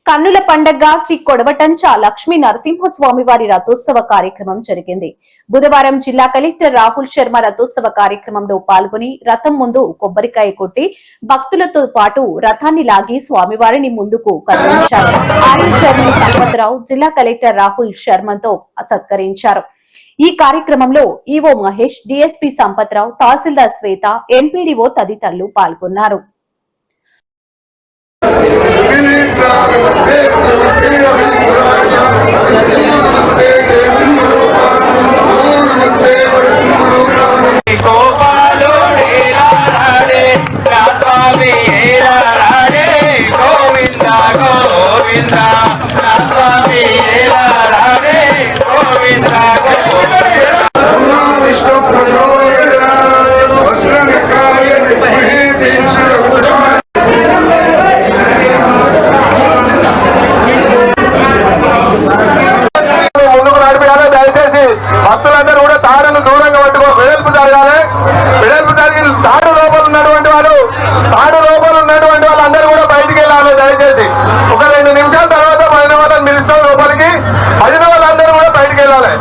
కన్నుల పండగ శ్రీ కొడవటంచ లక్ష్మీ నరసింహస్వామి వారి రథోత్సవ కార్యక్రమం జరిగింది. బుధవారం జిల్లా కలెక్టర్ రాహుల్ శర్మ రథోత్సవ కార్యక్రమంలో పాల్గొని రథం ముందు కొబ్బరికాయ కొట్టి భక్తులతో పాటు రథాన్ని లాగి స్వామివారిని ముందుకు కదిలించారు. ఆలయ చైర్మన్ సంపత్రావు జిల్లా కలెక్టర్ రాహుల్ శర్మతో సత్కరించారు. ఈ కార్యక్రమంలో ఈవో మహేష్, డిఎస్పీ సంపత్రావు, తహసీల్దార్ శ్వేత, ఎంపీడీఓ తదితరులు పాల్గొన్నారు. భక్తులందరూ కూడా తాడును దూరంగా పట్టుకో వెడల్పు జరగాలి. వెడల్పు జరిగి తాడు లోపల ఉన్నటువంటి వాళ్ళందరూ కూడా బయటికి వెళ్ళాలి. దయచేసి ఒక 2 నిమిషాల తర్వాత పడిన వాళ్ళని పిలుస్తాం లోపలికి. పడిన వాళ్ళందరూ కూడా బయటికి వెళ్ళాలి.